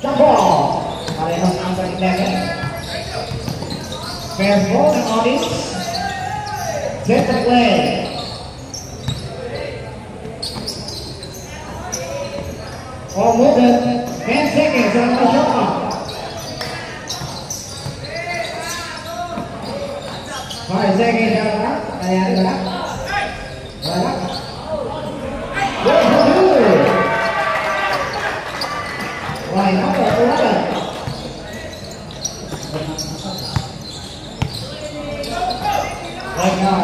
Jump ball. Parehong ang pag-level. Fair ball ng audience. Set the play. All movement. 10 seconds on the shot. 5 seconds on the shot. Ayan na. Wala. Why not? Right now,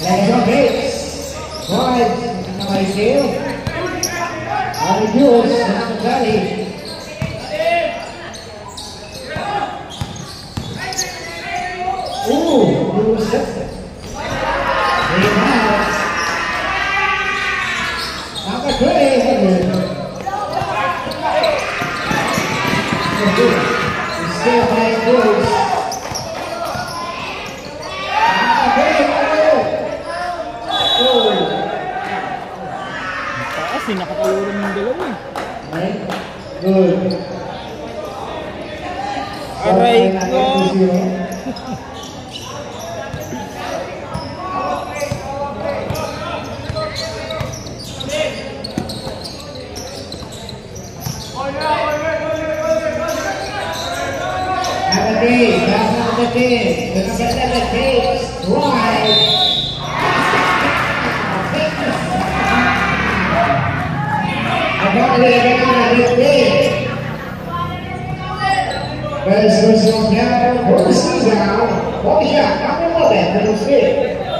like a base. Right, nobody steal. All the duels, Daddy. Ooh, you set it. Very nice. Number 3. Still playing duels. Taas eh, nakatulong yung dalawa eh. Good. Aray ko! That's the team. The second takes right.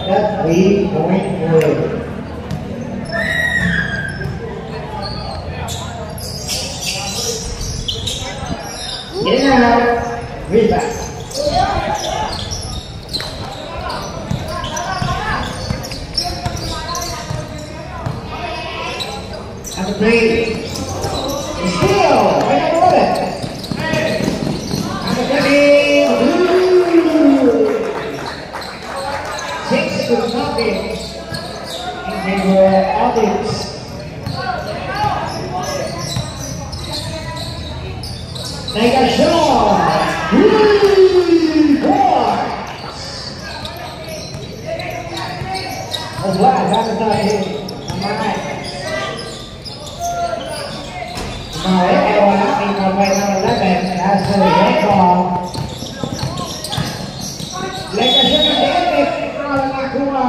That's 3-point. Yeah, rebound. Number 3. Steal. Right on the limit. Number 6 to nothing. In favor of Audience. Take a shot. 3 points. That's why I got to tell you. Everyone asking for play number 11 as the red ball. Lakers siya ng David. Wala nakuha.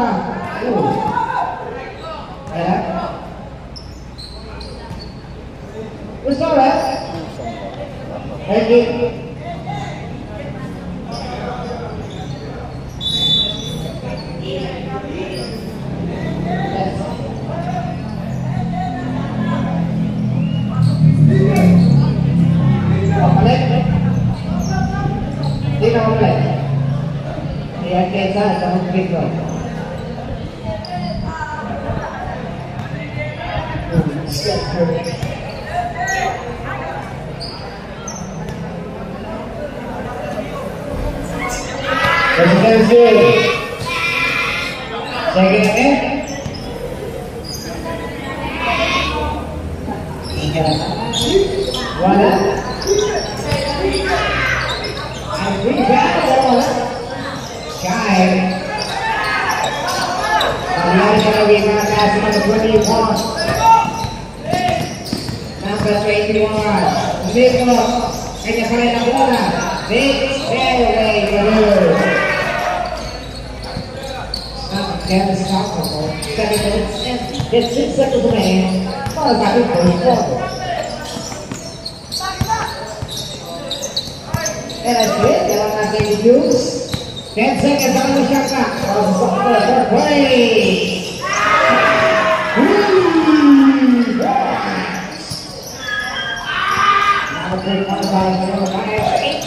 Ayan. Gusto ba? Thank you. It's 6 seconds remaining. Well, it's not good for his forward. And that's it. They want to take use. 10 seconds on the shot clock. For play. Now the play comes out of the fire. 8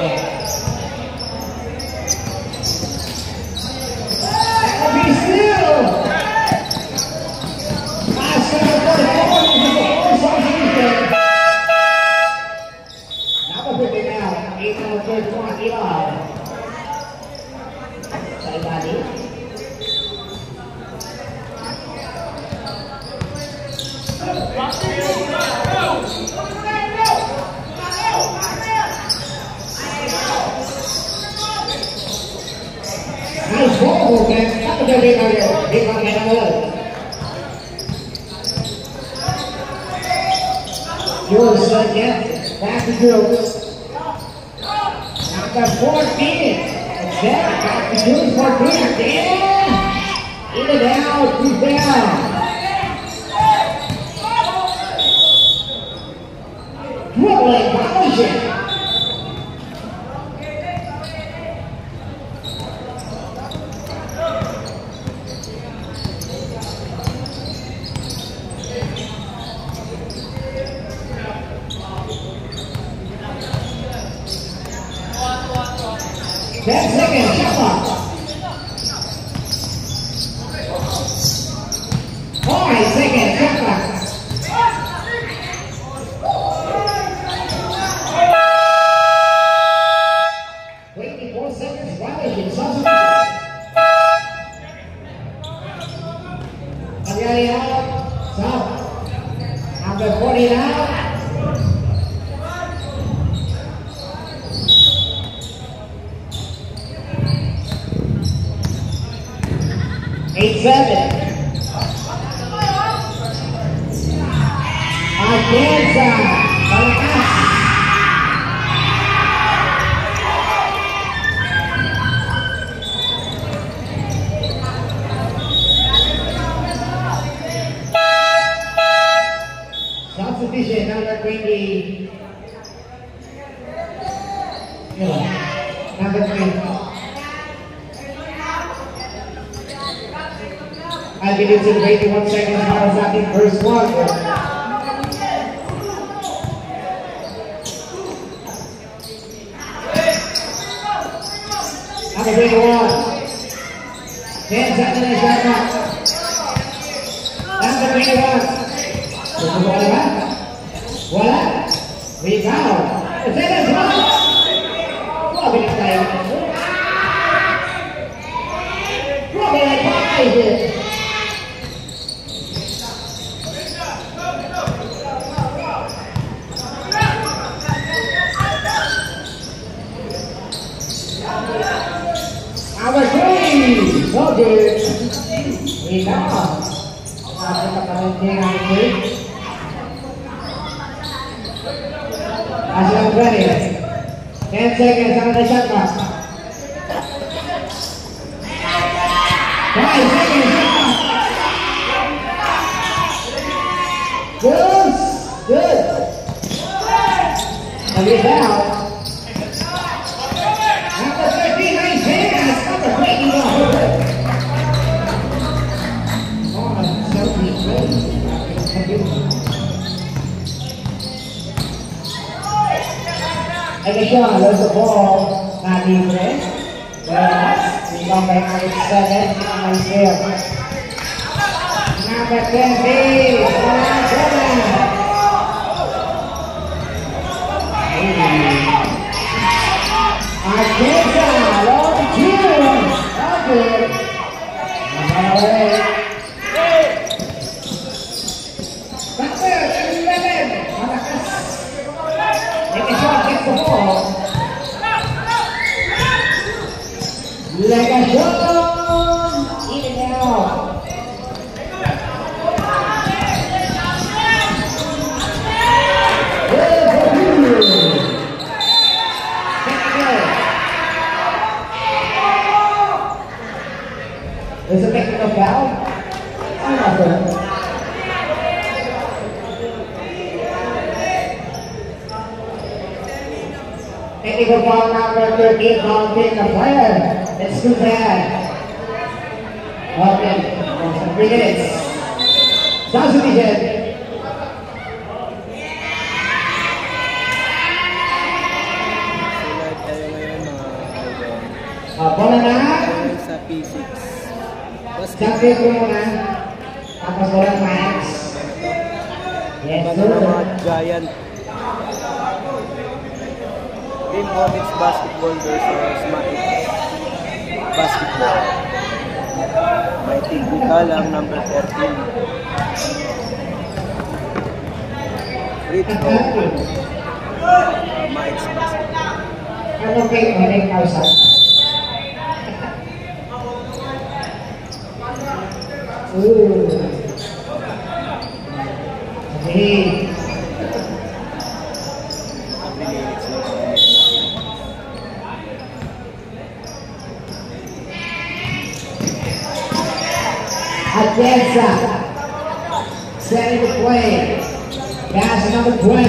Yeah. Oh, man. Apa dia beri kau? Beri kau main apa? Jules again. Back to Jules. Number 14. Again, back to Jules for 3 again. In and out, 2 down. Dribbling, violation. Second, shot clock. 5 seconds, shot clock. Number 40 now. Atienza, Malakas. Substitution number 20. Number 20. I believe it's 81 seconds. Marazaki first one. Number 21. 10 seconds in shot clock. Number 21. Wala. Wala. Rebound. Seconds one. Bilis tayo. Grabe na tayo. Number 3, so good. Rebound. Nakita pa rin din ang quick. Aslan ready. 10 seconds on the shot clock. 5 seconds. Good. Good. And rebound. Number 13, nice hands. Number 20, and again, there's the ball, not libre. Yes, we come back to 7, nice here. Number 20, Arteza, Lord June, okay. Number 8. Like a shot, in and out. There's a technical foul. Technical foul number 13, taking the player. It's too bad. Okay, 3 minutes. Substitution. Bola na. Sa P6. Champion ko muna. Tapos bola Max. Yes, Basta ng mga Giant. Game Onyx Basketball versus Matic Basketball. May technical ang number 13. Free throw. Matic Basketball. Ano kayo? Ano yung kausa? Okay. Atienza, setting the play. Pass number 20.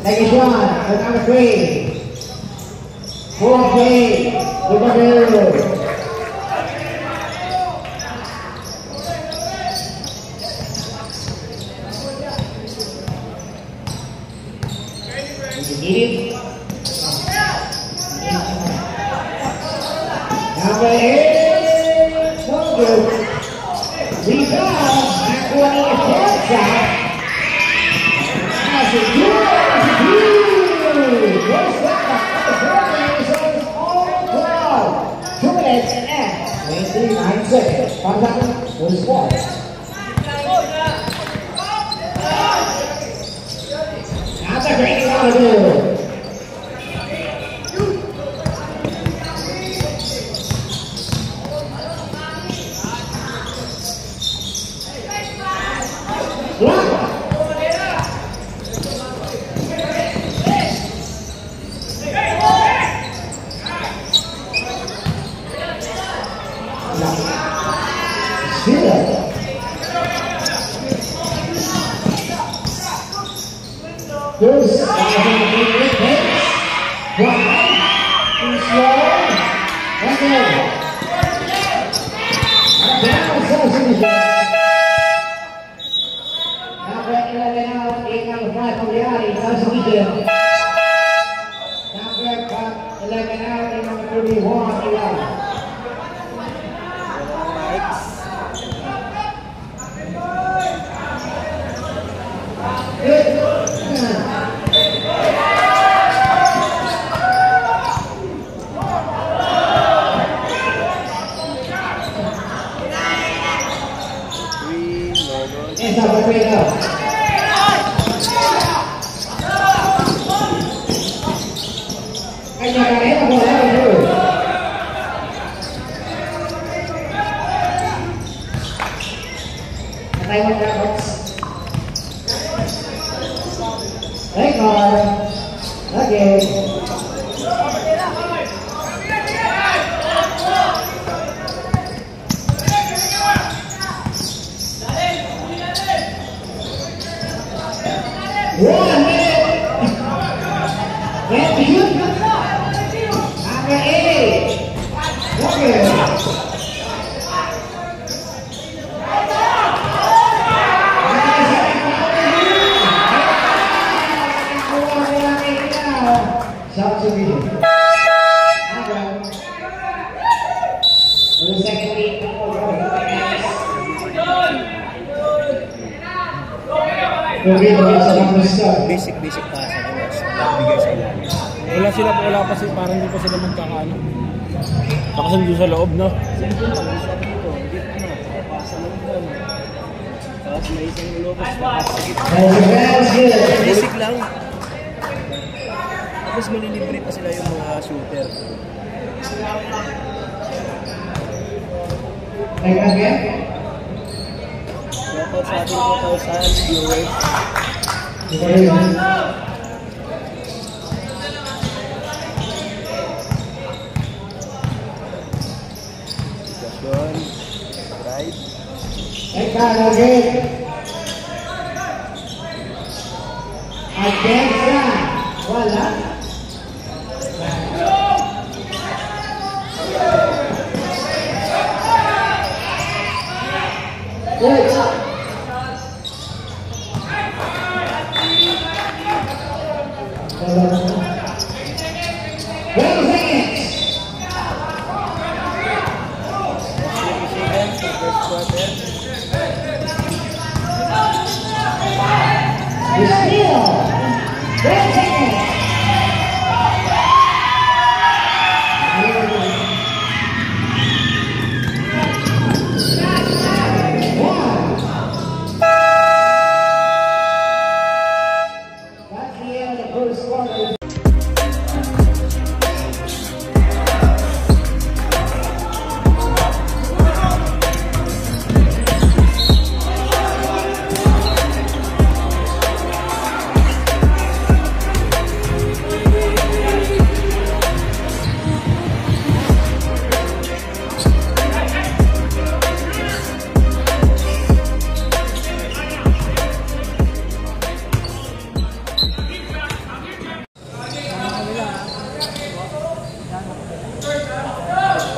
Take a shot for number 3. 4K, number 2. Number 8, so good. Rebound, back one in the fourth shot. As a two. First shot, the fourth is all 12. 2 minutes and 29 seconds. Contact for the squad. That's a great shot to do. Basic pass ang bigay sa ilalim. Wala pa sila, parang hindi pa sila magkakaano. Nakasundo sa loob, no? Simple lang, sabi ko, hindi pa na, pasa lang doon. Tapos may isang ulobos na basic lang. Tapos malilibre pa sila yung mga shooter. Shoutout sa ating 2,000 viewers. Atienza, wala. Good.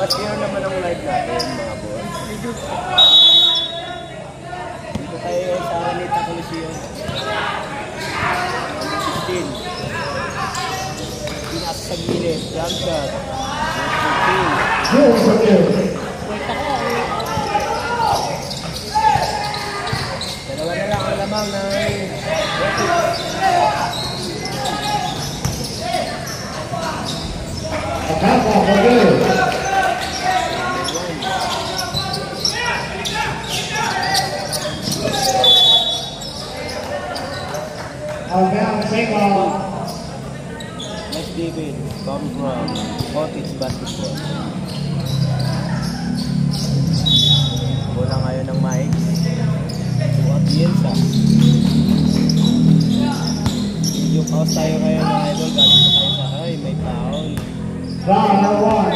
Pa-share naman ang live natin mga boss. Dito tayo sa Araneta Coliseum. 16. Pinas sa gilid. Jump shot. 14. Dalawa na lang ang lamang ng Next David comes from Cottage Basketball. Bola ngayon ng Mike. Suot Bielsa. Video pause tayo ngayon ng idol. Galing pa tayo sa ay may foul. Foul number 1.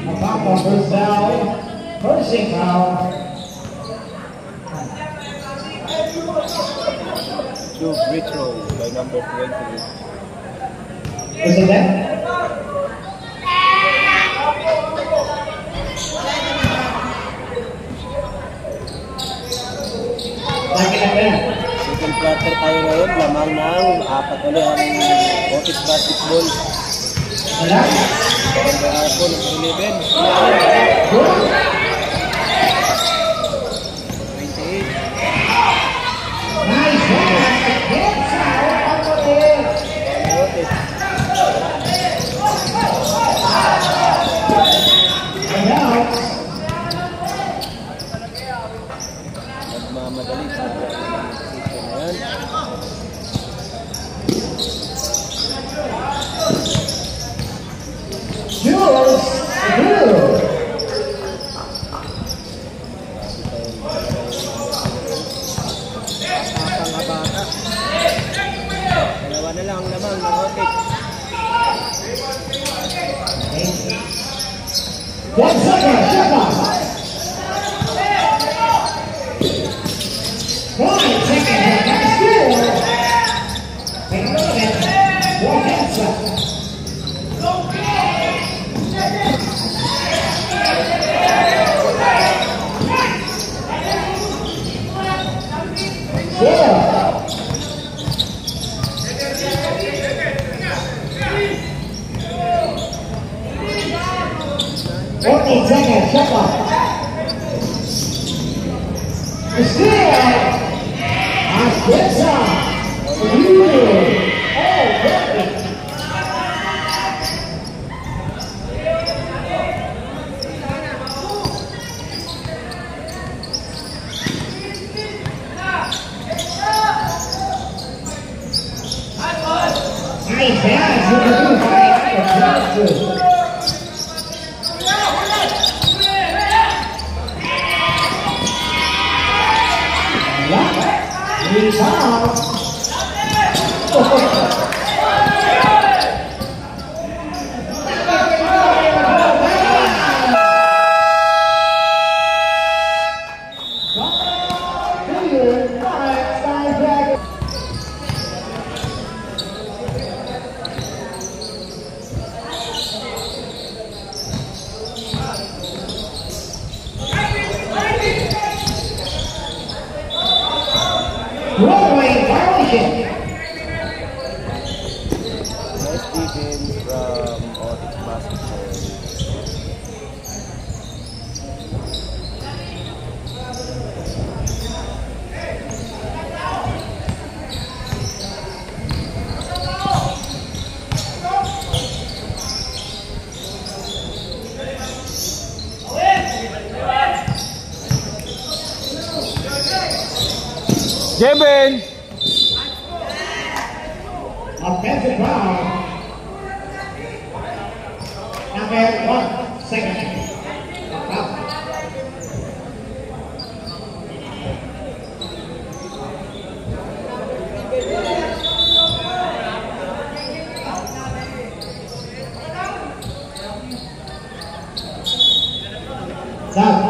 A pop on first down. First foul. Two free throw by number 20. Is it that? Second quarter tayo ngayon. Lamang ng 4 ulit ang Cottage Basketball. Number Arco, number 11. 28. Nice one. Good foul on the list. And now, Nagmamadali sa position na yan. Jules Blue. Bata. Dalawa na lang ang lamang ng Cottage. 1 second, shot clock. 1 second, that's good. And another one answer. Yeah. 14 seconds, shot clock. It's good. Asqueza. Oh, perfect. Nice pass. Broadway violation. Nice defense from Cottage Basketball. Jeben! Offensive foul. Number 1 second. Foul. Stop.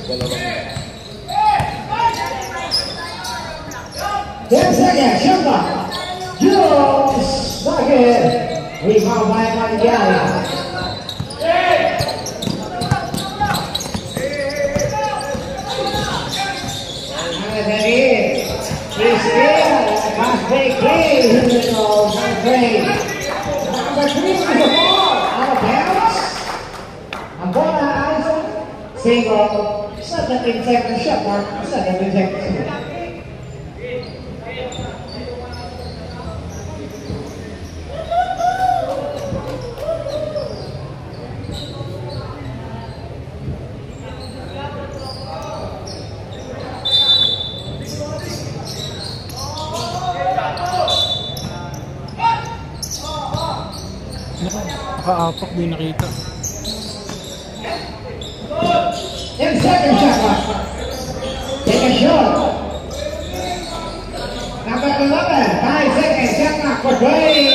Dalawang 10 seconds, shot clock. Jones, bucket. Rebound by Mangiala. He's in. Fast break, please. Number 3 is the ball. Out of bounds. Ambona Isaac. Single. 17 seconds shot mark. 17 seconds. Nakaapak din nakita. 10 seconds shot clock. Take a shot. Number 11, 5 seconds shot clock for Dwayne.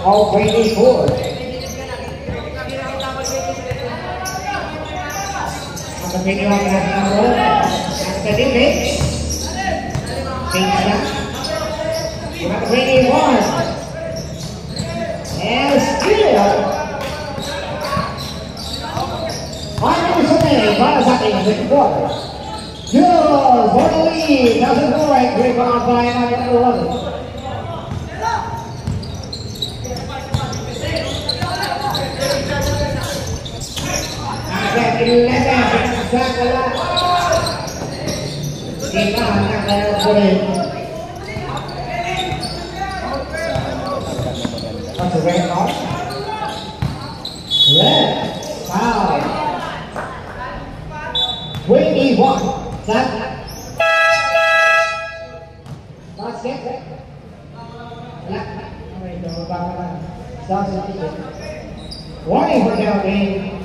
All Brady forward. Ang video ang natin after the mix. Number 21. And still. Final Sunday para sa ating second quarter. Jules for the lead. Doesn't go right. Rebound by number 11. That's a red card. Red. Foul. 21. That. Basket. Warning for Calvin.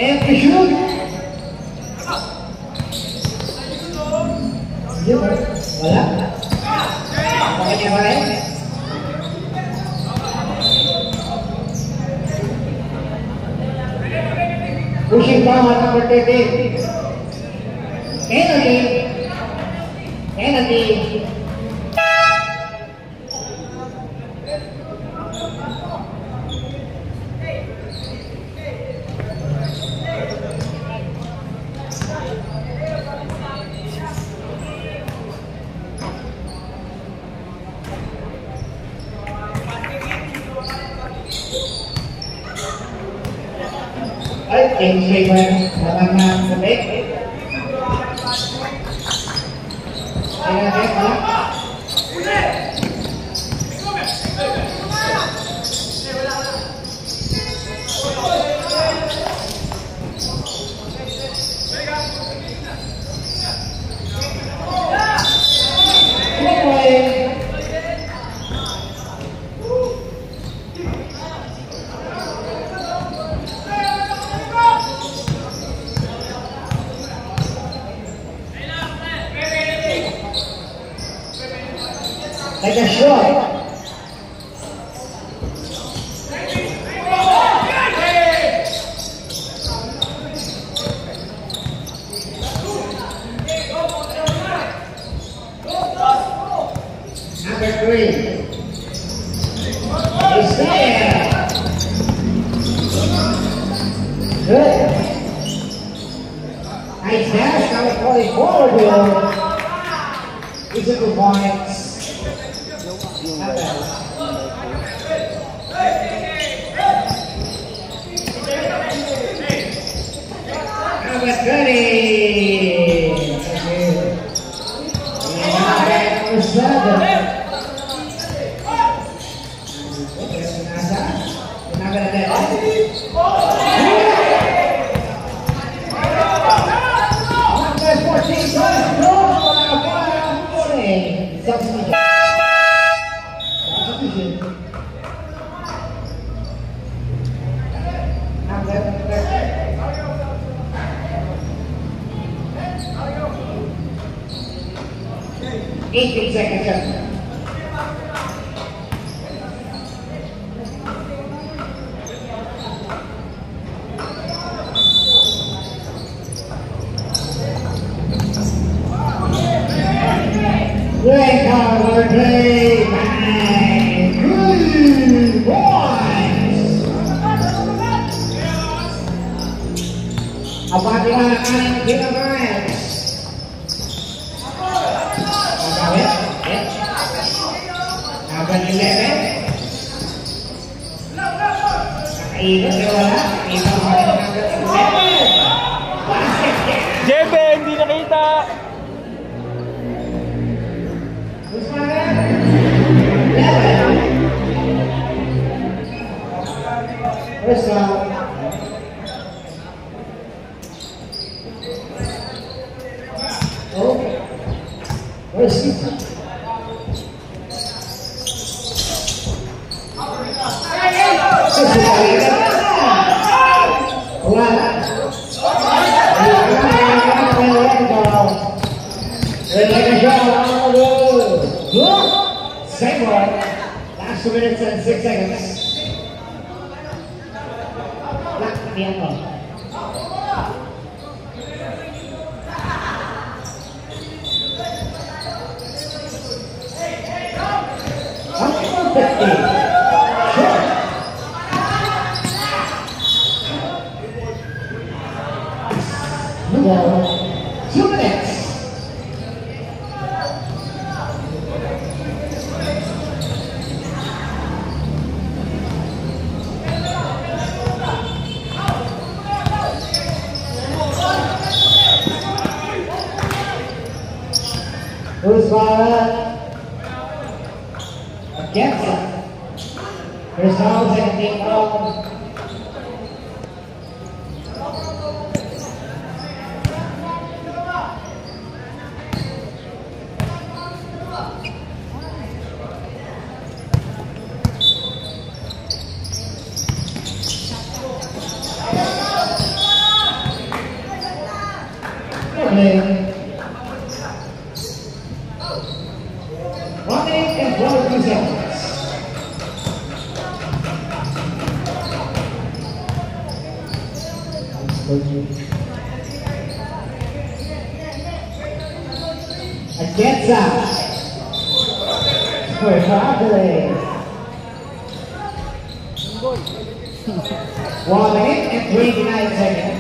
And to shoot. Wala. Pakanya ba rin? Pushing down number 13. Kennedy. Game treatment dalam baik. Take a shot. Number 3. He's there. Good. Nice dash. Now it's going forward. These are 2 points. Number 30. Number 7. Eighteen seconds. Great power play, man. Good boys. Apabila anak kita main, akan dilepas. Ini adalah kita JB, hindi nakita! First round. Oh, where's he? Same one. Last 2 minutes and 6 seconds. Black Diablo. No, 2 minutes. Who's against it? There's no second team problem. Okay. 1 minute and 22 seconds. Against us. For Chocolate. 1 minute and 29 seconds.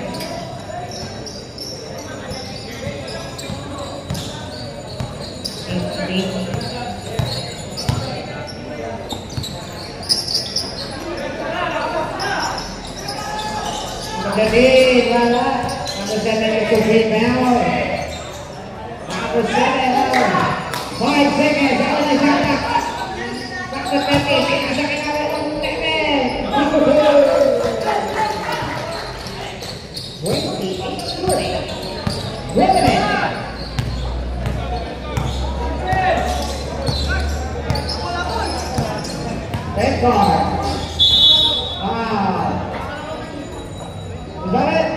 Jadi, wala. Number 7 is to rebound. Number 7. 5 seconds. Ako na siya. Number 30. Pinasa kinala ng 7. 28. Women. Red card. Wow. Is that it?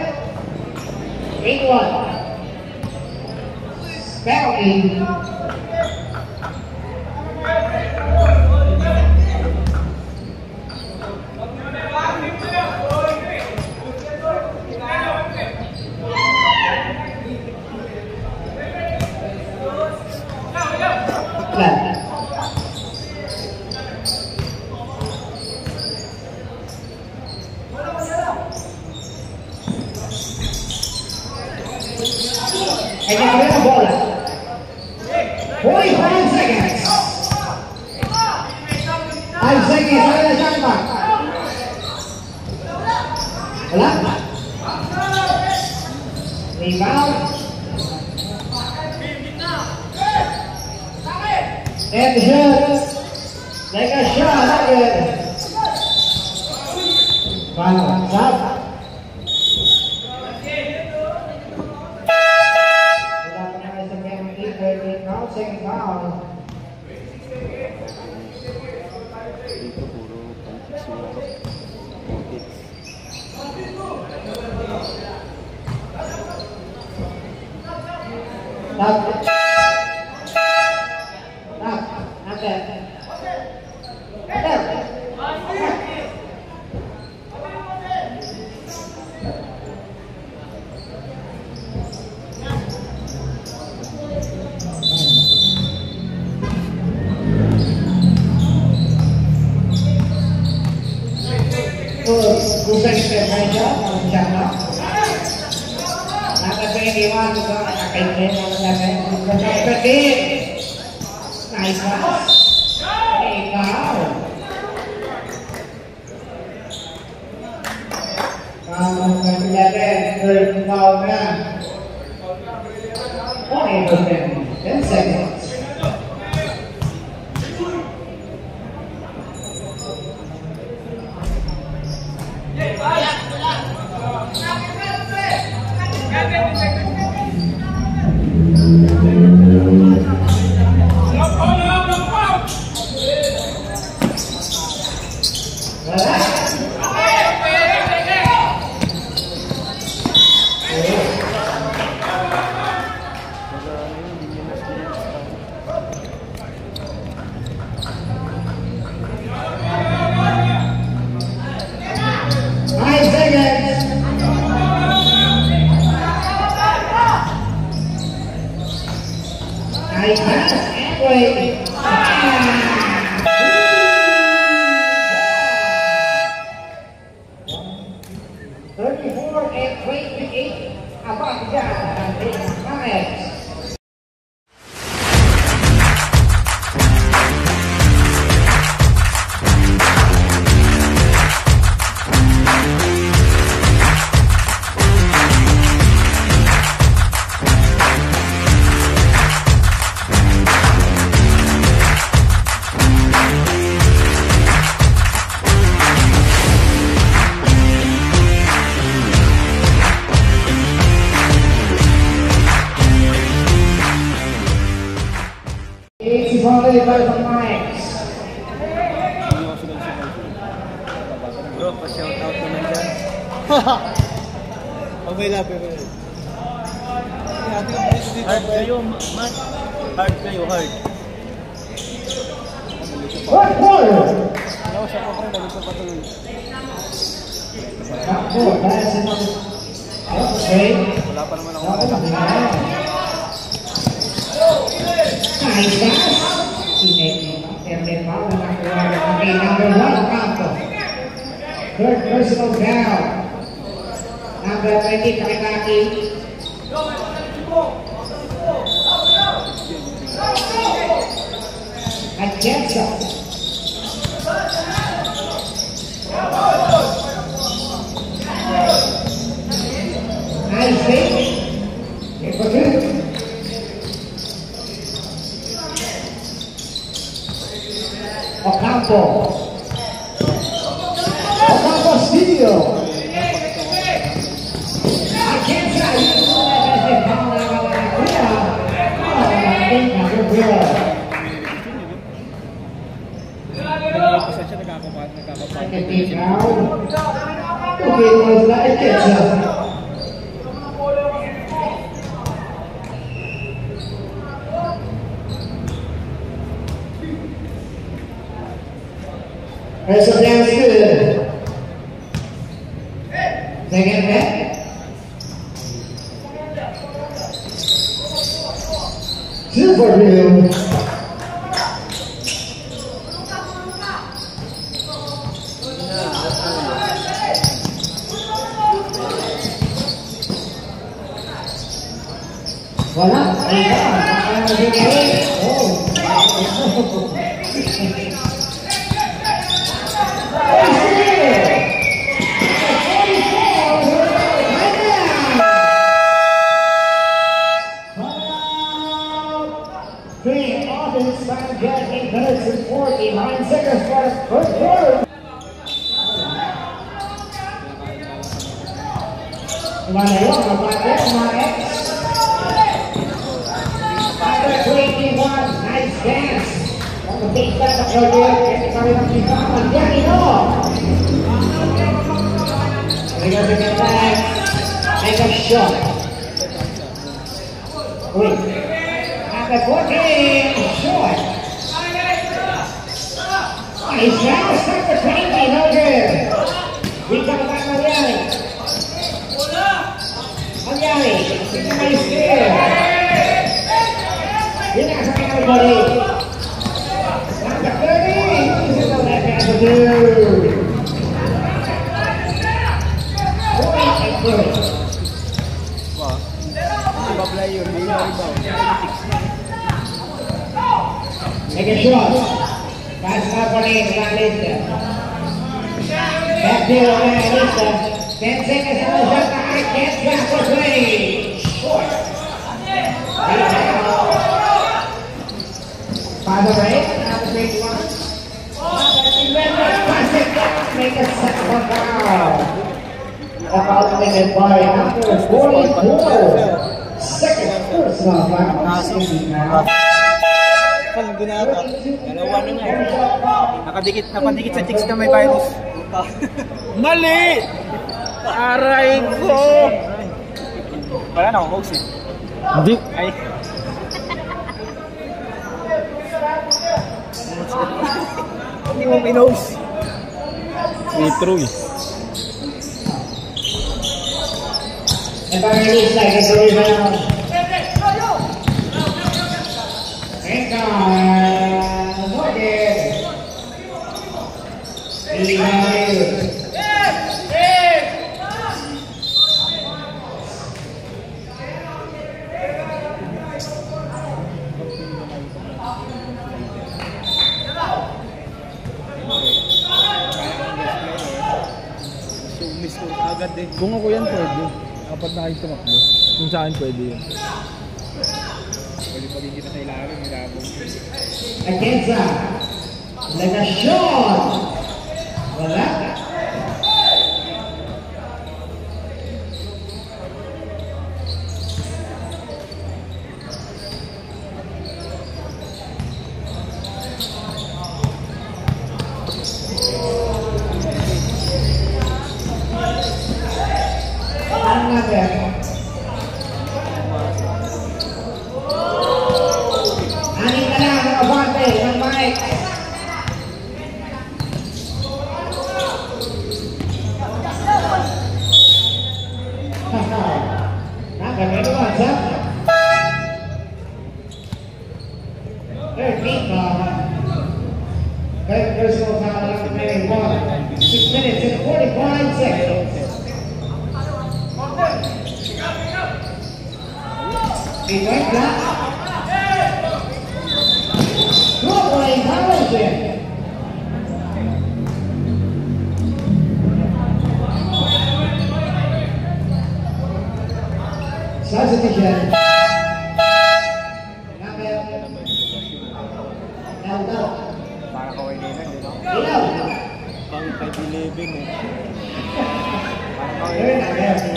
8-1. Penalty. And now we're the ball. 45 seconds. 5 seconds. Ada na shot clock. Wala. Rebound. And shoot. Take a shot. Not good. Final shot. Second foul. Dito puro pantik siguro. Not that. Bukan saja rencana. Nak kepenginan juga nak kepenginan nak kepenginan. Nice pass. Hey, foul. Kalau kepenginan third foul na. Only 10 seconds. Nice pass and play. 34 and 28. Abang Jalan Nice. It's volley by the Knights. Bro, pa-shout out naman dyan. Okay lang, pero... Hard kayo, Matt. Hard kayo, hard. What quarter? Ako siya ko rin, naging patuloy. Okay. Wala pa naman ako. Nice pass. Okay, number 1 Campo. Third personal foul. Number 20 Kakitaki. Atienza. Nice fake. Here for two. Ocampo Studio. I can't tell you as they found out Kasi siya nagkakapat. First down is good. Second back. Super blue. Wala. Green offense. 8 minutes and 49 seconds for the first quarter. Gimana yun? Kapatid, mga ex? After 21, nice dance. On the big back of your year, and it's already not being found. There you go. They got to get back. Make a shot. Wait. After 14, short. He's now stuck to 20, no good. We come back to Yanni. Yanni, nice there. You're not trying everybody. Number 30, this is all that has to do. 40. Make a shot. Pass up on it, Evangelista. Back there on Evangelista. 10 seconds on the shot. I can't drop for 20. Short. Father Ray, number 21. Pass it down. Make a second one down. Following by number 44. Second personal foul. Nandun na ata. Dalawa na nga. Nakadikit sa chicks na may virus. Mali! Aray ko! Wala na akong host eh. Hindi. Ay. Hindi mo pinost. True eh. Evangelista gets the rebound. And Morgan. Rebound. Kung ako yan pwede. Kapag na kayo tumakbo. Kung saan pwede yun. Pwede pagiging kita sa ilalim. Agenza. Like a shot. Wala. Personal foul after minute 1. 6 minutes and 45 seconds. He went back. Broadway Harlingen. Substitution. Para kaway din no? Pang 5-11 eh. Para kaway din.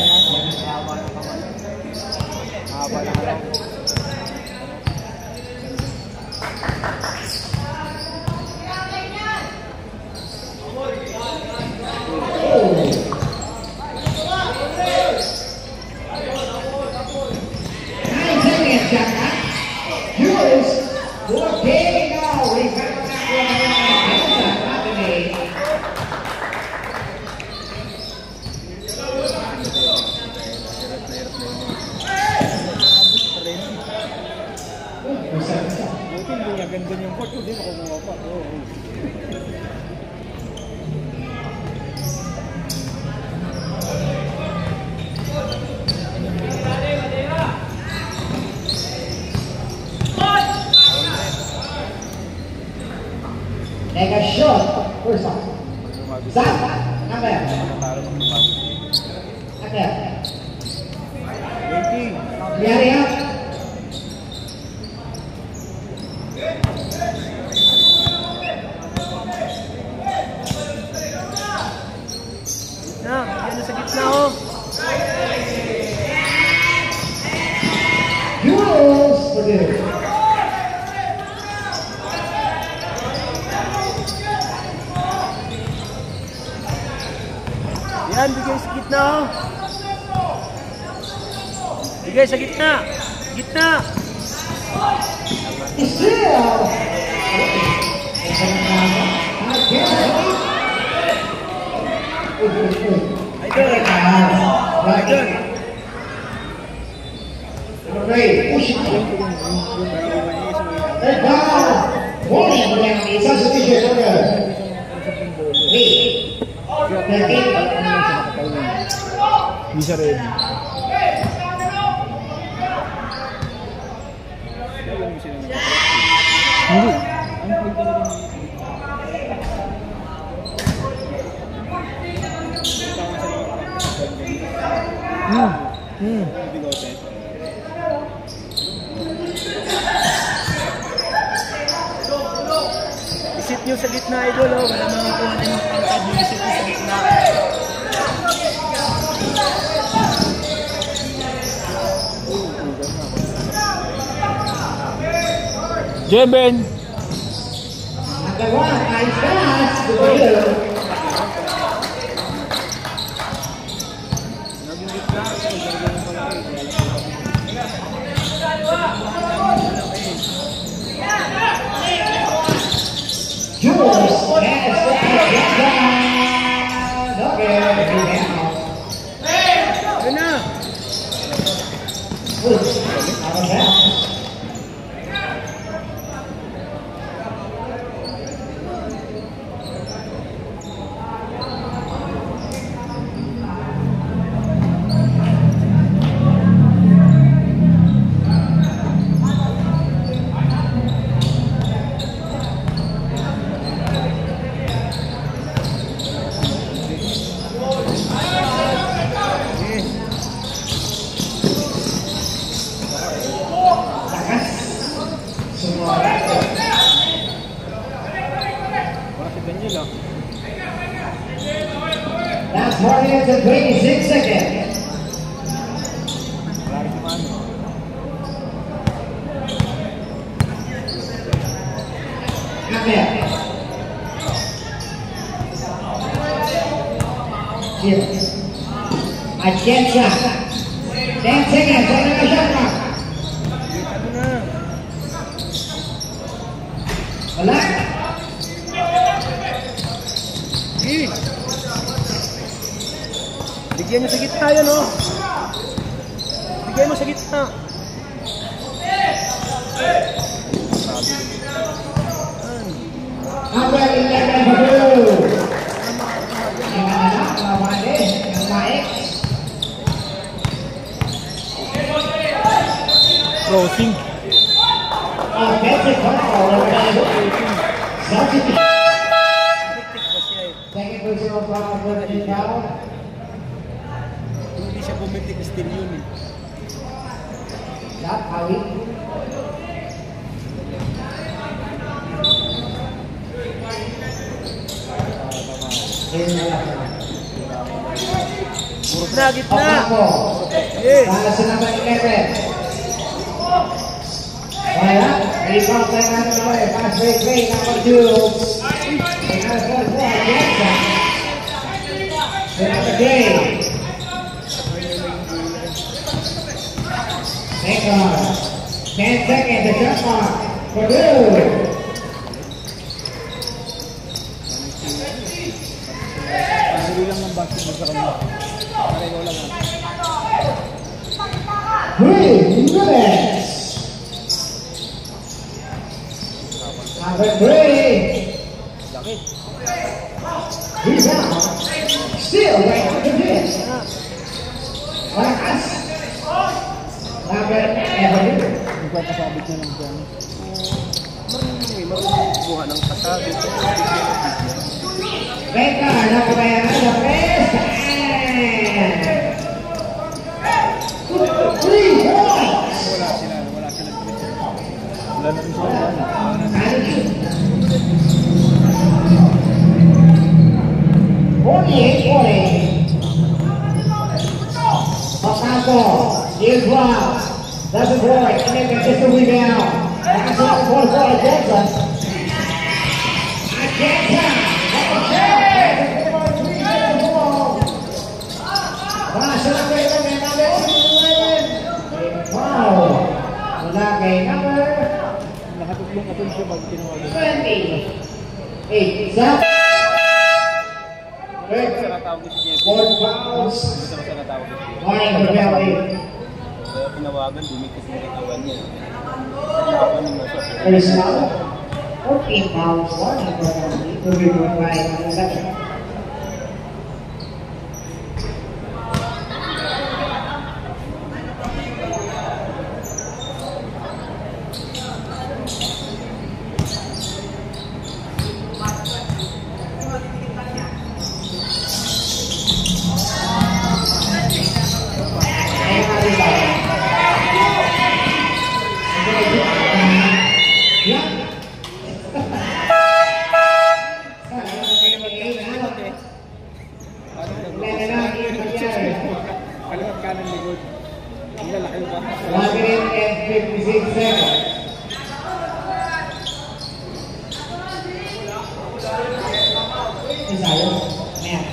Haba na lang. Ganda yung court ko, di makukuha pa. Take a shot. First off. Zach. Number. Okay. Yari up. Yan, bigay sa gitna, oh. Bigay sa gitna. Gitna. Still. Idol. Idol. Push it. Third down. Warning for them. It's substitution order. Hindi siya ready. Hindi. Isit nyo sa gitna, idol, oh. Wala mga kuha na yung pangkad nyo. Isit nyo sa gitna. Jeben! Number one, nice pass to Bill. Naging gitna. Jules has the touchdown. Okay, now. Yun na. Out of bounds. Last 4 minutes and 26 seconds. Come here. Again shot. 10 seconds. Another shot clock. Wala. Bigyan mo sa gitna yan, oh. Bigyan mo sa gitna. Number 11 Babu. Yang anak lawan dia yang baik. Crossing. Offensive foul. Substitute. Second personal foul for the foul. Hindi siya bumitik, still yun, eh. Shot, Howie. Gitna, gitna. Yes. Para sa number 11. Wala. Rebound tayo natin naman. Fast break play, number 2. Number 4, Jackson. Number game. Second. 10 seconds, the shot clock. Purdue. Pagdali lang ng basketball sa kanya. Pareho lang yan. 3 minutes. Number 3. Sakit. Rebound. Still right on the miss. Lakas. Number 11. Nagpapasabit niya lang dyan. Marunong ng kasabit. Beka, nakubayaran sa press. 3 points. Wala sila. Wala na rin sila. Papato, here's Rob. Doesn't work. And then gets the rebound. That's all for Agenta. Agenta. yung atensyon pag tinawagan. 28. Zap. Third. Sa natawag ko si Jeff. Fourth fouls. Gusto ko sa natawag ko si Jeff. Morning for Valley. Kaya pinawagan, dumikit mo katawan niya. Pinawagan niya siya. First foul. 14 fouls. Morning for Valley. 2-5 on the second. Kalimat kanan likod. Ang lalaki ba? 1 minute and 56 seconds. Isayo. Ayan.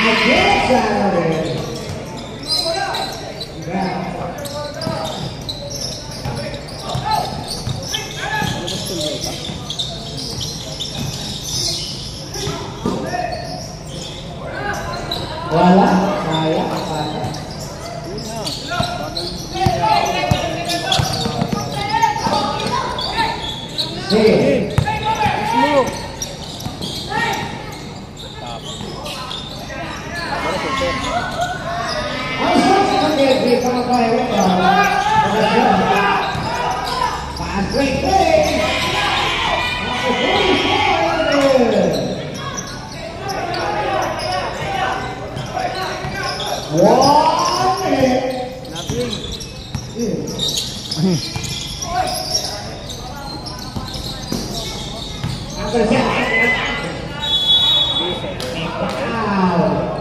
Again, Saturday. Wala, kaya, kaya. Sige. Slow. Ang susunod di pangkain ito. Pass break play.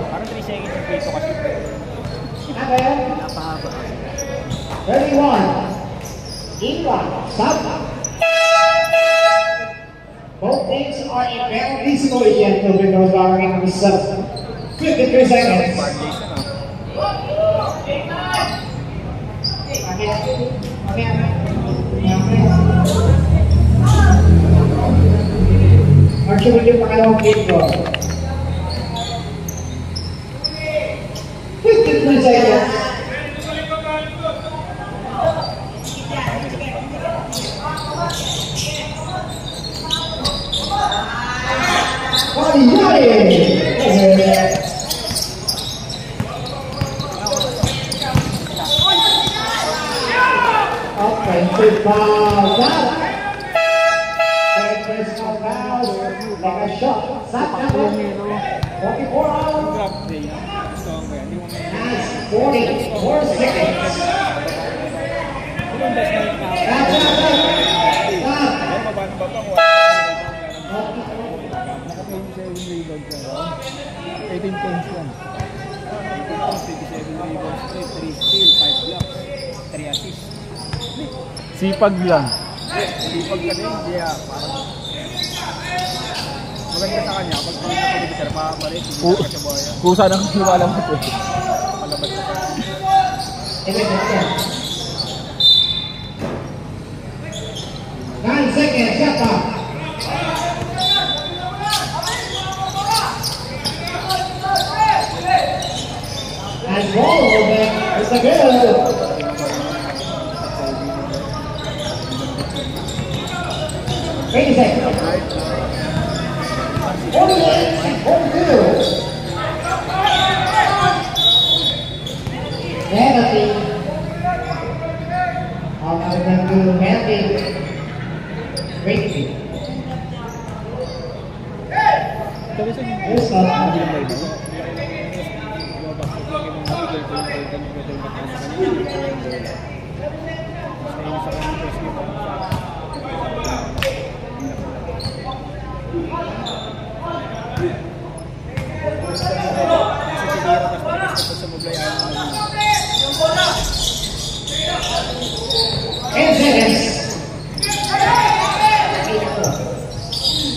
Parang 3 seconds yung peso kasi. Napahaba. 31. Inwan. Stop. Both teams are in penalty situation to win those barring number 7. 53 seconds. Archie mo yung pangalawang game ko. 53 seconds. Offensive foul. Personal foul. Like a shot. Stop number 44 out. Drop play. Gusto ko yan. Hindi mo may... That's 44 seconds. Ano ang best na yung tao? That's it. Stop. Ay, mababa pa ko. Nakatayin siya yung rebound siya. 18 points lang. 27 rebounds, 3 steals, 5 blocks, 3 assists. Sipag lang. Sipag ka din, kaya parang maganda sa kanya. Pag pag-pag-pag ka na pakabalik, hindi ka siya buhaya. Kusa nang hiwala mo ito. Malabas ka. 9 seconds. Shut up. And ball movement. It's a good. 80 seconds. 48 and 42. Penalty. I'll have them do penalty. Great. Sabi sa inyo, Here's not. hindi lang kayo. Babakit lagi ng mga girl ko yung girl ko yung girl ko yung sa kanya. Basta yung sa kanya first game ako sa sa Muglayan. 10 seconds.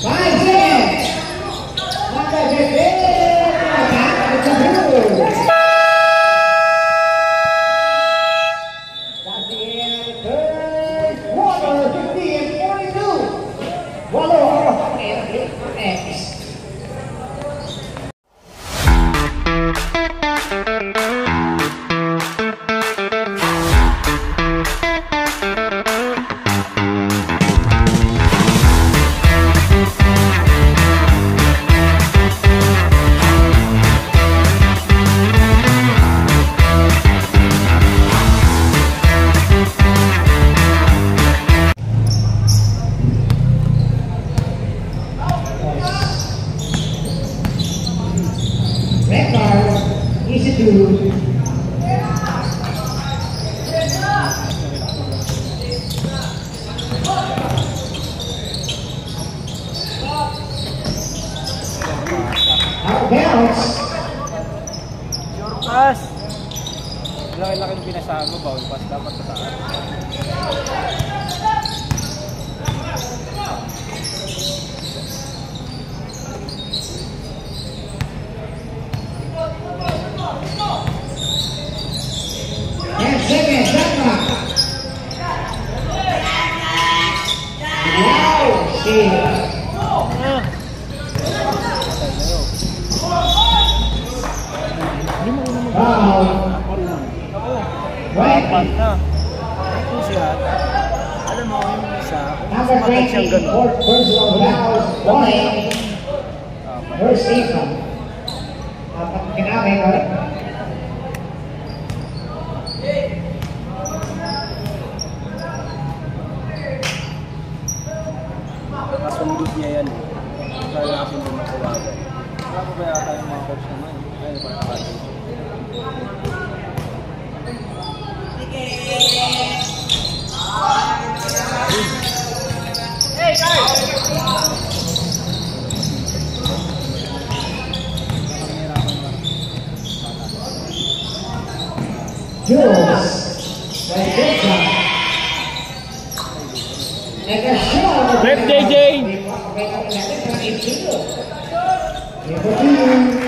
5 seconds. Number 15. Attack. It's a blue. malaki-laki yung pinasahan mo, bawal pass dapat sa taas. And second, shot clock. Wow, steal. Foul. Right. Dapat na. Ito siya. Alam mo, yung isa, Number sumagat siyang 20, gano'n. fourth personal fouls, one. First team. Pag kinamay ko. Kasundot niya yan. Kaya kasi hindi makawagan. Wala ko kaya tayong mga coach naman. Ayun, parang nakasundot. Hey guys! Jules. That's good shot. And a shot. Rep JJ. Number 2.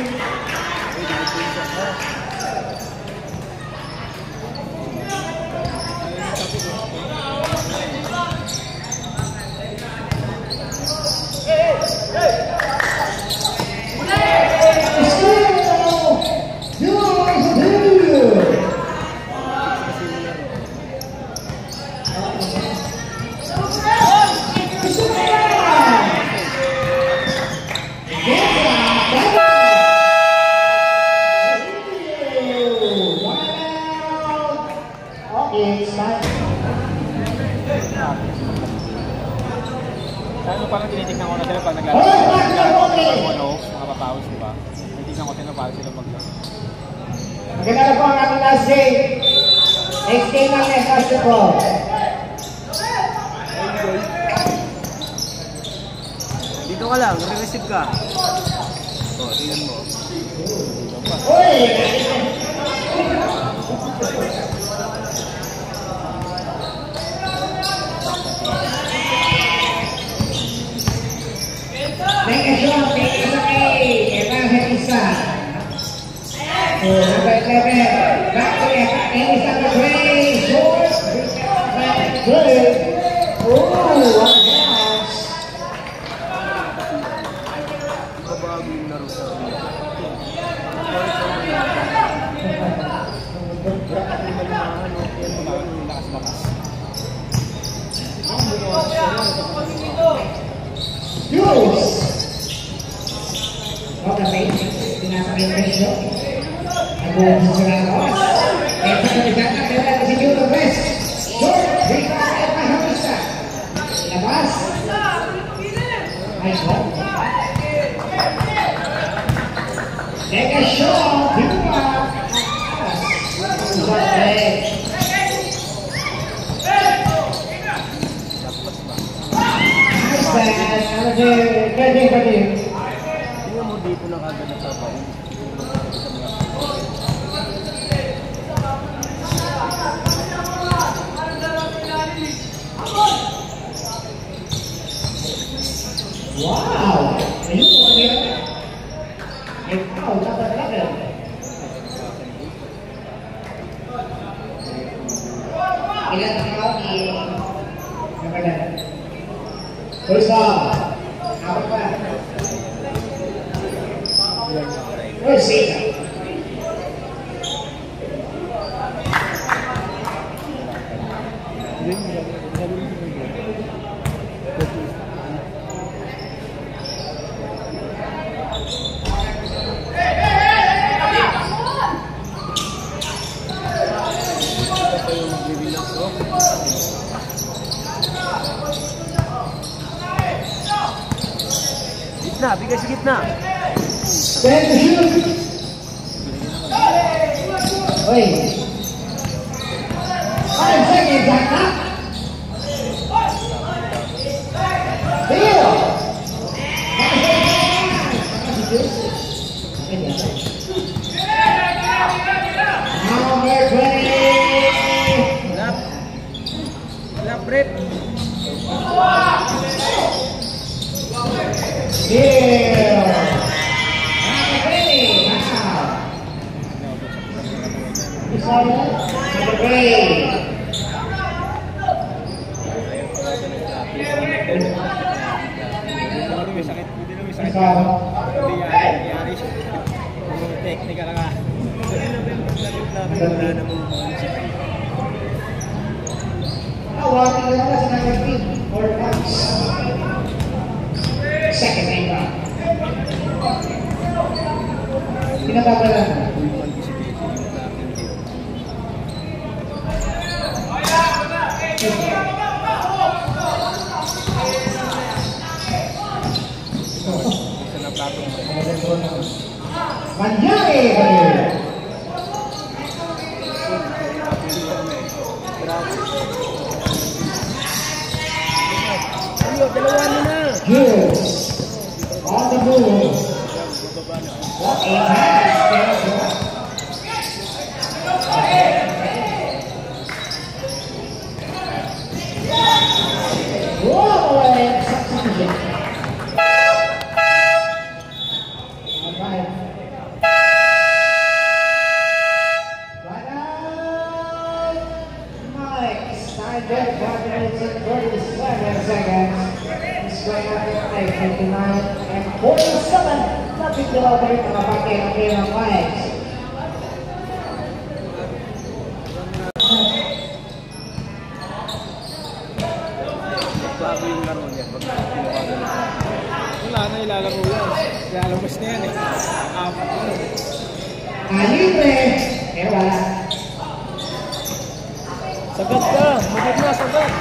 Ano parang tinitignan ko na sila pag naglalaro ng mga papawis, di ba? Tinitignan ko sila paano sila maglaro. Maganda na po ang ating last game. Next game natin, basketball. Dito ka lang, re-receive ka. O, tingnan mo. Uy! Make a shot, take it away. Evan Hekisa. Number 11. Back to the attack. And it's number 20. Short. Good. Oh, one pass. Babago yung laro sa Jules. Okay, pinasa yung presyo. Nag-uusap sila ang oras. Ito sa bigat na kailan si Jules West. Short. Rebound at Mahamisa. Labas. Nice one. Take a shot. Diba? tingnan mo dito na kagad na sabaw. Wow! Ayun po kanina. Ay, wow, dapat talaga. Ilan ang tao ni Nagalan? First off, awat pa. First season. Gitna, bigay sa gitna. Stand to shoot. Wait. 5 seconds, Zaka. Deal. Number 20. Still. Ready. Now. Ready. Teknika lang ah. Wala namang Walking the first number 3 for points. Second angle. Pinatabalan. Manjari balik. Dalawa na. Hughes on the move. What a pass. Whoa, substitution. All right. Right out. Mike Steinberg, 5 minutes and 37 seconds. Going up to 59 and 47. Nothing to operate on the back end of the flags. Bago yung laro niya. Wala na ilalaro yan. Ilalabas na yan eh. Apat na yun. Libre. Eh wala. Sagat ka. Magod na, sagat.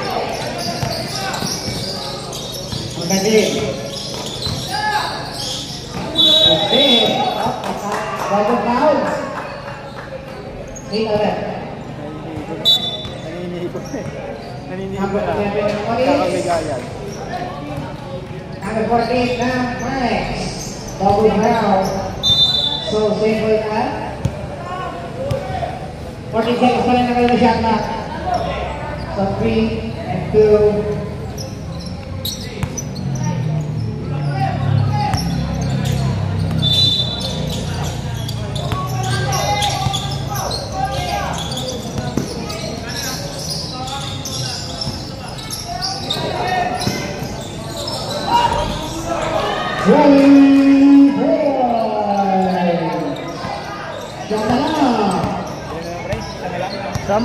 Magaling. Okay. Bago foul. Tingnan rin. Naninihipon eh. Naninihipon na. Kakabigayan. Number 48 na, Max. Double foul. So, simple na. 40 seconds pa rin na kayo na shot clock. So, 3 and 2. Sam?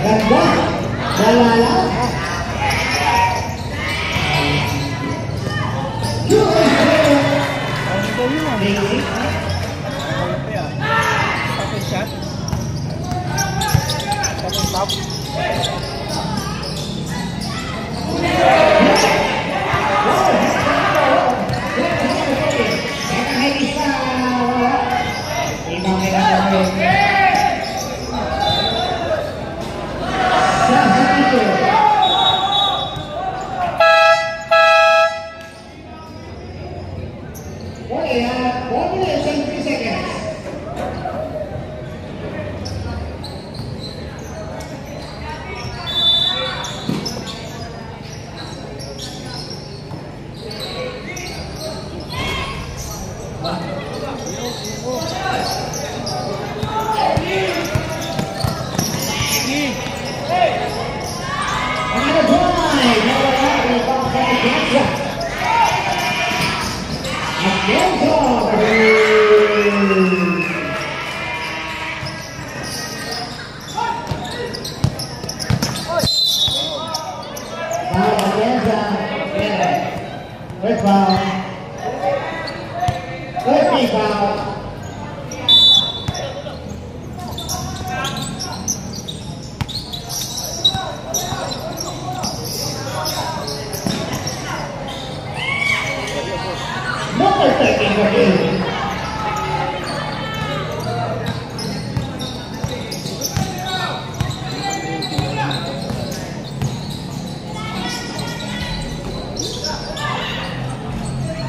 Ganda. Dalala. Basic. Second shot. Second top. Good foul. Good foul. taking the lead.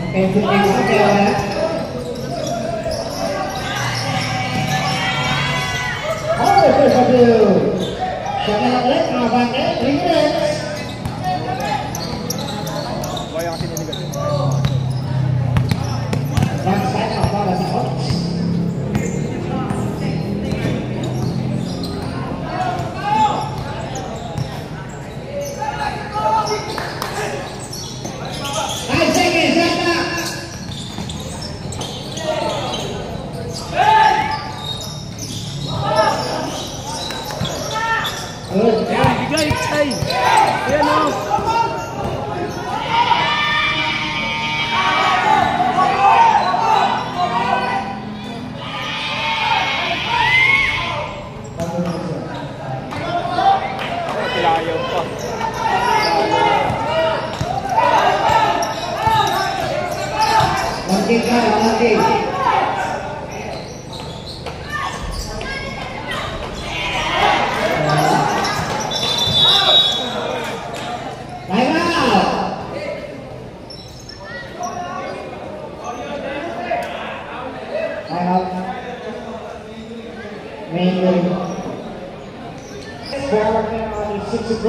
Okay, 51 kaya. Siya na lang ulit, mga bangke, 3 minutes. Kaya kasi niligat. One side out para sa Hawks. Five seconds, set up. Good. Bigay, Chay! Ayan o! Kilayaw pa. One kick na, one kick. Time out! Time out. Mainly. Forward na on 6-3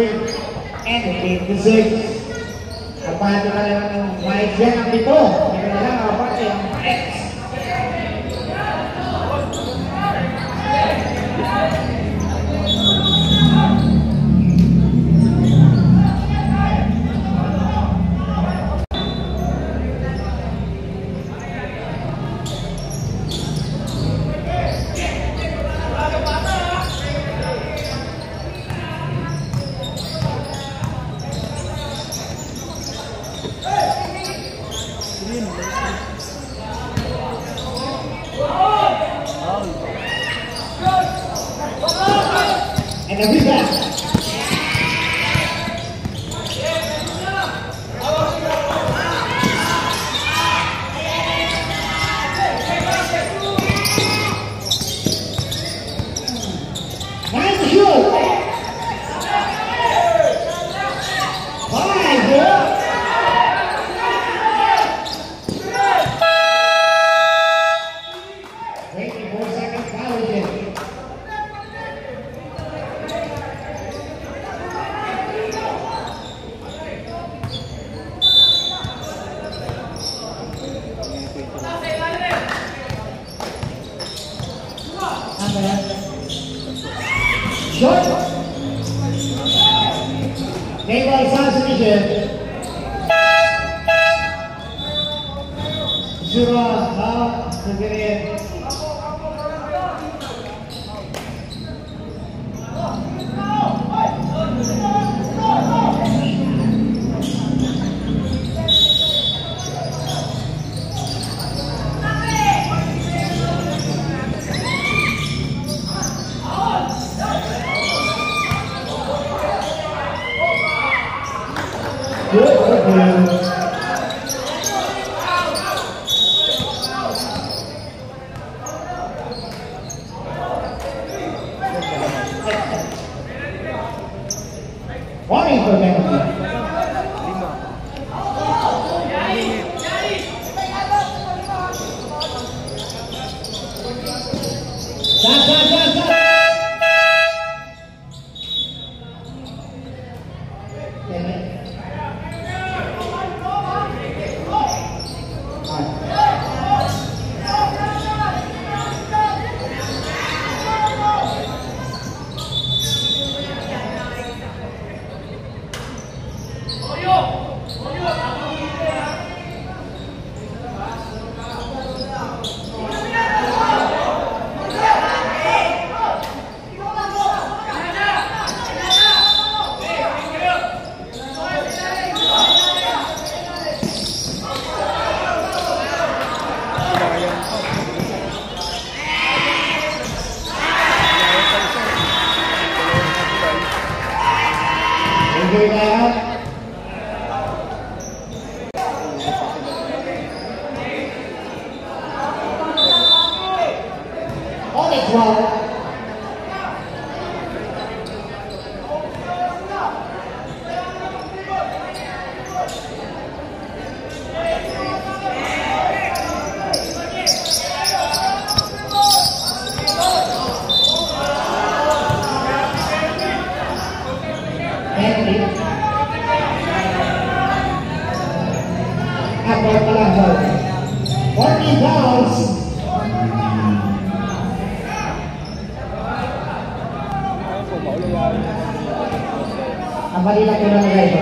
and 8-6. Kapag ka naman ng white yan ang dito. Hindi ka na lang kapag yung X. And the rebound. Nice shoot. 5, girl. Waiting 4 seconds, foul again. Short. Neymar substitution. Zero out to get in. Apple Palacio. 40 fouls. Ang mali lang yun ang guys.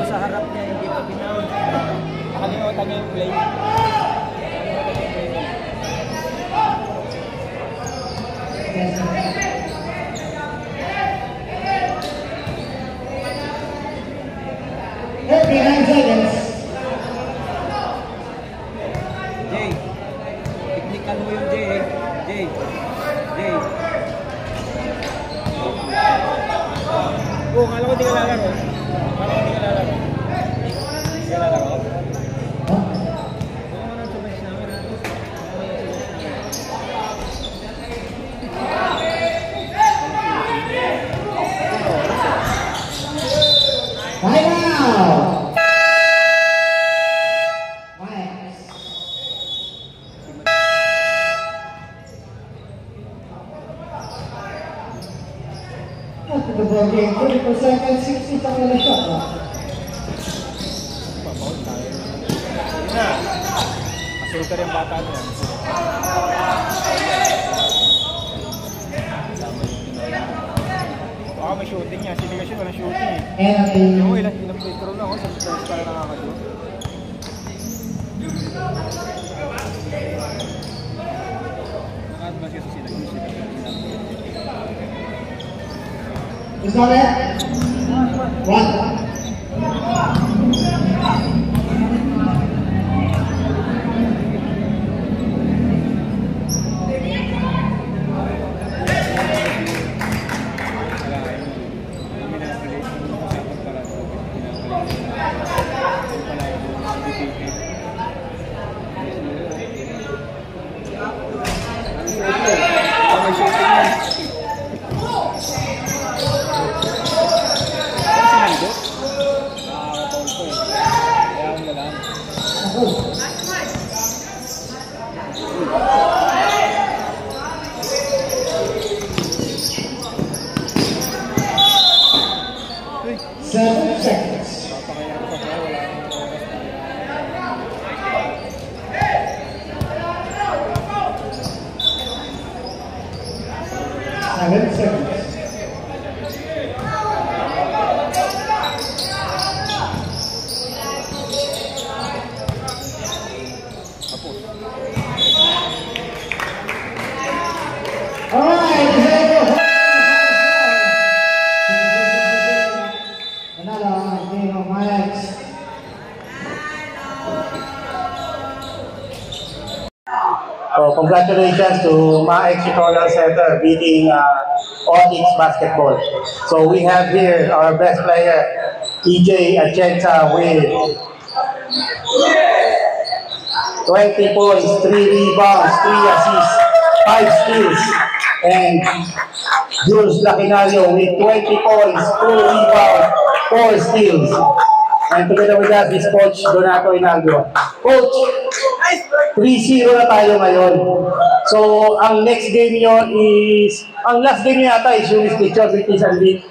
Sa harap niya, hindi pa binaw. Nakalimutan niya yung play. Jay, teknikan mo yung Jay eh. Jay. Oh, kala ko di ka lalaro. Hindi ka lalaro. Ano sa bench namin ha? Timeout! After the ball game, 30 seconds, 60 seconds na shot. Masulta rin bata niya. Baka may shooting niya. Sige kasi walang shooting eh. And Oo, ilang free throw na ako sa first para nakakadyo. Naka-advance kasi sila. is that it? One. Seven seconds. So congratulations to Maek Tutorial Center beating Onyx Basketball. So we have here our best player, EJ Atienza with 20 points, 3 rebounds, 3 assists, 5 steals. And Jules Laquinario with 20 points, 2 rebounds, 4 steals. And together with us is Coach Donato Inagro. Coach, 3-0 na tayo ngayon. So, ang next game nyo is, ang last game nyo yata is yung Stitcher British and League.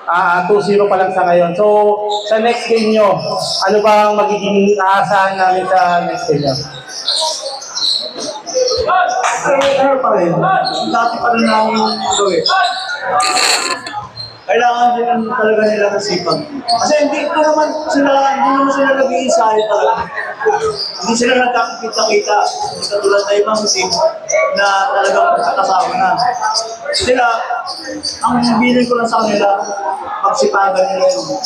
2-0 pa lang sa ngayon. So, sa next game nyo, ano ba ang magiging aasahan namin sa next game nyo? Ano pa rin? Dati pa rin akong gawin. Kailangan din talaga nila ng sipag. Kasi hindi naman sila nag-iisahe talaga. Hindi sila nagkakita-kita. Hindi katulad na ibang team na talagang magkakasama na. Sila, ang bilin ko lang sa kanila, pagsipagan nila yun.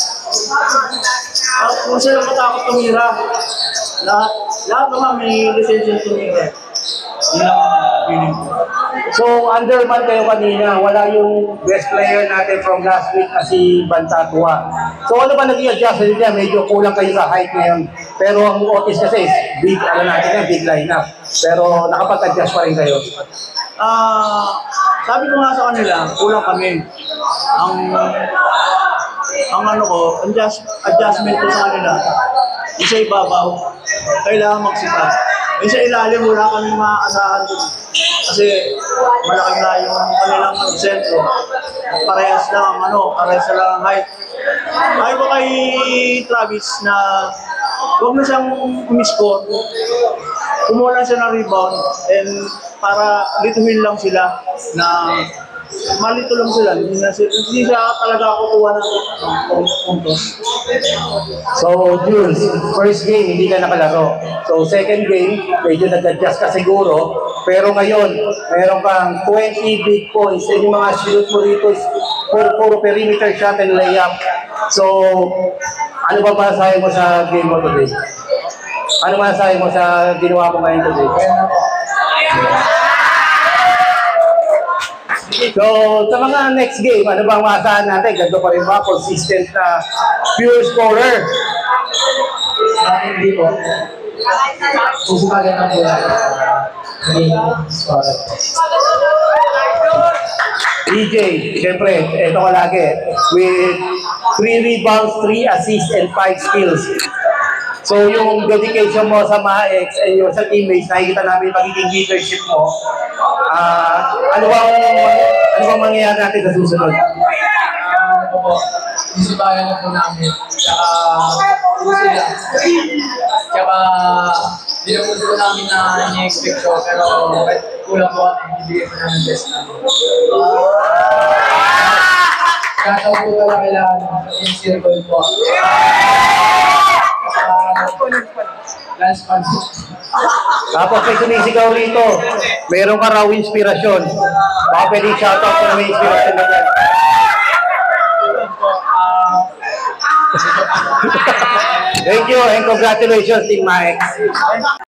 Kung sila matakot tumira, lahat naman may lisensya tumira. Yun ang bilin ko. So, underman kayo kanina, wala yung best player natin from last week na si Bantatua. So, ano ba naging adjustment niya? Medyo kulang kayo sa height ngayon. Pero ang Otis kasi is big, ano natin yan, big lineup. Pero nakapag-adjust pa rin kayo. Sabi ko nga sa kanila, kulang kami. ang ano ko, adjustment ko sa kanila, yung sa ibabaw, kailangan magsipag. Yung sa ilalim, wala kami maaasahan dun. Kasi malaki na yung kanilang sentro. Parehas lang ang height. Ayaw ko kay Travis na huwag na siyang umiscore. Kumuha lang siya ng rebound and para lituhin lang sila na malito lang sila. Hindi siya talaga kukuha ng puntos. So, Jules, first game, hindi ka nakalaro. So, second game, medyo nag-adjust ka siguro. Pero ngayon, meron kang 20 big points. And yung mga shoot mo rito is puro perimeter shot and layup. So, ano ba masasabi mo sa game mo today? Ano masasabi mo sa ginawa mo ngayon today? So, sa mga next game, ano bang maasahan natin? Ganito pa rin ba? Consistent na pure scorer? Hindi po. Susukagan na po yan. DJ, siyempre, ito ka lagi. With 3 rebounds, 3 assists, and 5 steals. So, yung dedication mo sa mga ex and yung sa teammates, nakikita namin magiging leadership mo. Ano bang mangyayari natin sa susunod? Susukagan na po namin. Tsaka, puso lang. Tsaka, hindi na po namin na ini-expect ko, pero kulang po kami, bibigyan ko namin best namin. Kataw po talaga kailangan yung circle po. Last one. Tapos may sumisigaw rito. Meron ka raw inspirasyon. Baka pwedeng shoutout ko na may inspirasyon na yan. Thank you and congratulations, Team Mike.